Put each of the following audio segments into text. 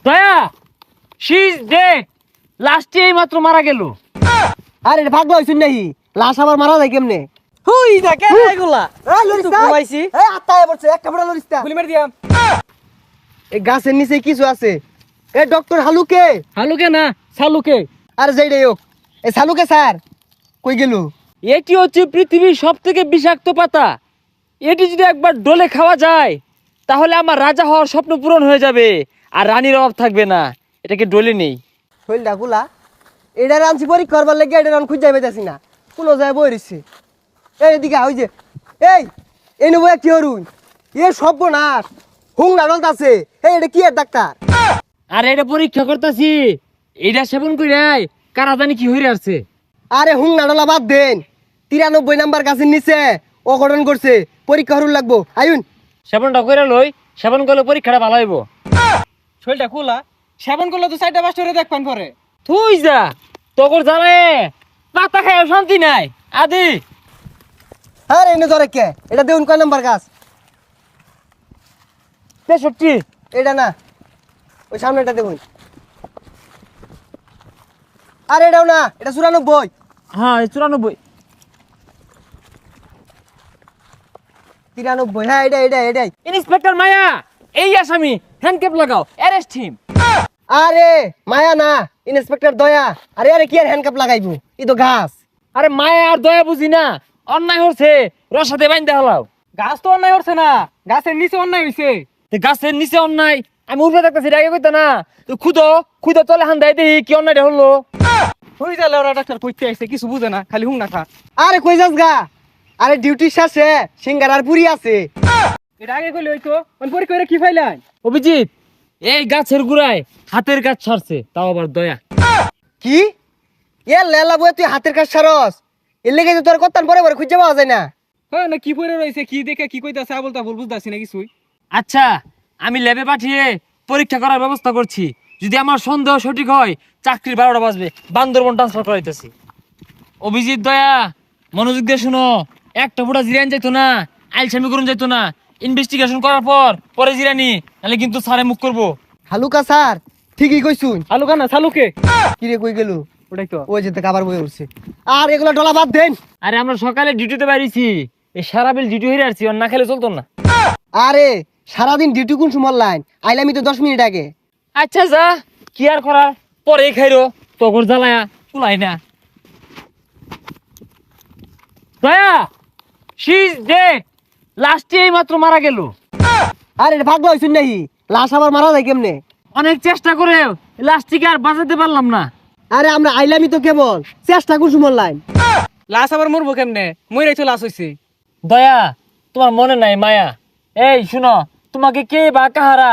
দয়া she is dead. লাস্টে এই মাত্র মারা গেল। আরে ভাগলো হইছুন নাহি, লাশ আবার মারা যায় কেমনে? হুই যা কে এগুলা এই লরিস্তা, ঘুমাইছি এই আত্মায় পড়ছে এক কাপড়া লরিস্তা। গুলি মার দিয়াম। এই গাছের নিচে কিছু আছে। A doctor হালুকে। হালুকে না সালুকে। আরে যাইরে হোক, এ সালুকে স্যার কই গেল? এটি হচ্ছে পৃথিবীর সব থেকে বিষাক্ত পাতা। এটি যদি একবার ডলে খাওয়া যায় তাহলে আমার রাজা হওয়ার স্বপ্ন পূরণ হয়ে যাবে আর রানীর অভাব থাকবে না। এটাকে ডলে নেই। হইলডা গুলা এটা রানছি পরীক্ষা করবার লাগে, এটা রান খুঁজে পাইতাছি না, কোনো যায় বই রইছে। এই এদিকে ওই যে এই নেবো কি হরুন, এ সর্বনাশ হুং নাডল আছে। এই এটা কি এর ডাক্তার? আর এটা পরীক্ষা করতেছি, এটা সেবন করে কারা জানি কি হয়ে আসছে। আরে হুং নাডলা বাদ দেন, 93 নাম্বার গাছের নিচে অঘটন করছে, পরীক্ষা হরুন লাগবো। আয়ুন সেবনটা করে লই, সেবন করলে পরীক্ষাটা ভালো হইব। শরীরটা খোলা, সেবন করলে তো 4টা 5টা দেখবেন পরে। তুই যা তোর জ্বালায় পাতা খায় শান্তি নাই আদি। আরে এনে ধরে কে, এটা দেউন কয় নাম্বার গাছ? 63। এটা না, ওই সামনেটা দেখুন। আরে এটাও না, এটা 94। হ্যাঁ 94। 93, হ্যাঁ এটাই। ইন্সপেক্টর মায়া এই আসামি, হ্যান্ডক্যাপ লাগাও, অ্যারেস্ট হিম। আরে মায়া না, ইন্সপেক্টর দয়া। আরে আরে কি আর হ্যান্ডকাপ লাগাইবো, ই তো গাছ। আরে মায়া আর দয়া বুঝি না, অন্যায় হচ্ছে রসাতে বাইন্দা হলাও। গাছ তো অন্যায় হচ্ছে না, গাছের নিচে অন্যায় হইছে। গাছের নিচে অন্যায়, আমি উঠে থাকতেছি আগে কইতা না। তো খুদো তলে হান দেয় দেখি কি অন্যায়টা হলো। হুই যা লেওরা ডাক্তার কইতে আইছে, কিছু বুঝে না, খালি হুং না খা। আরে কই যাস গা? আরে ডিউটি শেষে সিঙ্গার আর পুরি আছে। এটা আগে কইলে হইতো, অন পরীক্ষা করে কি ফাইলাই? অভিজিৎ এই গাছের গুড়ায় হাতের কাজ ছাড়ছে, তাও আবার দয়া। কি এ লেলা বই, তুই হাতের কাজ সারস? এর লেগে তো তোর কত্তান পরে পরে খুঁজে পাওয়া যায় না। হ্যাঁ না কি পরে রইছে, কি দেখে কি কইতাছে আবল তাবল বুঝতাছি না কিছুই। আচ্ছা আমি ল্যাবে পাঠিয়ে পরীক্ষা করার ব্যবস্থা করছি। যদি আমার সন্দেহ সঠিক হয় চাকরির 12টা বাজবে, বান্দরবন ট্রান্সফার করাইতেছি। অভিজিৎ দয়া মনোযোগ দিয়ে শুনো, একটা ফুটা জিরান যাইতো না, আইলসামি করুন যাইতো না। ইনভেস্টিগেশন করার পরে জিরানি, নাহলে কিন্তু স্যারে মুখ করবো। হালুকা স্যার ঠিকই কইছুন। আলু কানা সালুকে কি রে কই গেল? ওটাই তো। ওই যেতে কাবার বই উঠছে। আর এগুলা ডলা বাদ দেন। আরে আমরা সকালে ডিউটিতে বাইরেছি, এই সারা বিল ডিউটি হয়ে আসছি, ওর না খেলে চলতো না। আরে সারাদিন ডিউটি কোন সময় লাইন আইলামি তো 10 মিনিট আগে। আচ্ছা যা, কি আর করার, পরে খাইরো, তগর জ্বালায়া চুলাই না। দয়া শি ইজ ডেড। লাস্টে এই মাত্র মারা গেল। আরে ভাগলো হইছুন নাহি, লাশ আবার মারা যায় কেমনে? অনেক চেষ্টা করে লাস্টটিকে আর বাঁচাতে পারলাম না। আরে আমরা আইলামি তো কেবল, চেষ্টা কোন সময় লাইন? লাশ আবার মরবো কেমনে? মইরাই তো লাশ হইছে। দয়া তোমার মনে নাই মায়া? এই শুনো, তোমাকে কে বা কাহারা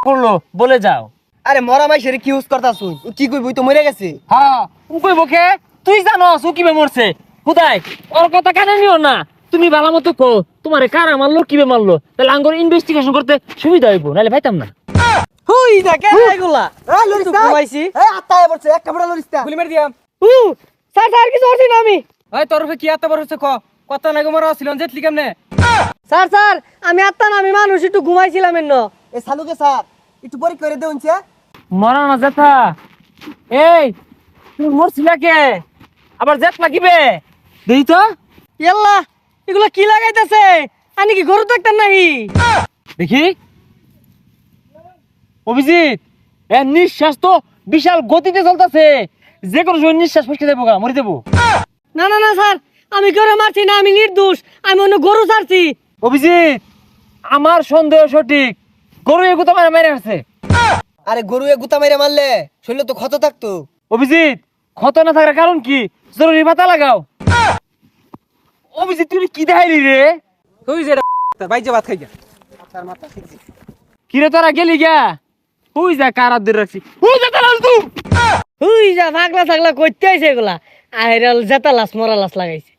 করলো বলে যাও। আরে মরা মাইশের কি ইউজ করতাছুন? ও কি কইবই তো মরে গেছে। হ্যাঁ ও কইব কে? তুই জানো ও কিবে মরছে? খুদাই ওর কথা কানে নিও না। তুমি ভালো মতো কো তোমারে কারা মারলো, কিবে মারলো, তাহলে আঙ্গুর ইনভেস্টিগেশন করতে সুবিধা হইব, নাহলে পাইতাম না। হুই যা কে এগুলা এই লরিস্তা, ঘুমাইছি। এই আত্তায় পড়ছে এক কাপড়া লরিস্তা। গুলি মার দিয়াম। স্যার স্যার কিছু হচ্ছে না আমি। ওই তোর কি এত বড় হচ্ছে কত নাগে মরা ছিল জেতলি কেমনে? স্যার স্যার আমি আত্তা না, আমি মানুষ একটু ঘুমাইছিলাম এন্ন। এ সালুকে স্যার একটু পরীক্ষা করে দেউনছে। মরা না জেঠা। এই তুমি মরছিলা কে? আবার জেট লাগিবে দেই তো ইয়াল্লা এগুলা কি লাগাইতাছে? আনি কি গরু দেখতেন নাহি? দেখি। অভিজিৎ এর নিঃশ্বাস তো বিশাল গতিতে চলতেছে, যে কোনো সময় নিঃশ্বাস ফসকে যাবো, মরে যাবো। না না না স্যার, আমি গরু মারছি না, আমি নির্দোষ, আমি অন্য গরু ছাড়ছি। অভিজিৎ আমার সন্দেহ সঠিক, গরু এগুতো মারা মেরে আসছে। আরে গরু এ গুতা মাইরা মারলে শরীরে তো ক্ষত থাকতো। অভিজিৎ ক্ষত না থাকার কারণ কি? জরুরি পাতা লাগাও। অভিজিৎ তুই কি দেখাইলি রে? তুই যে বাইজে ভাত খাই যা। কিরে তোরা গেলি গা? হুই যা কার হাত ধরে রাখছি, হুই যা তালাল তুই। তুই যা পাগলা ছাগলা করতে আইছে এগুলা, আইরাল জেতা লাশ মরা লাশ লাগাইছে।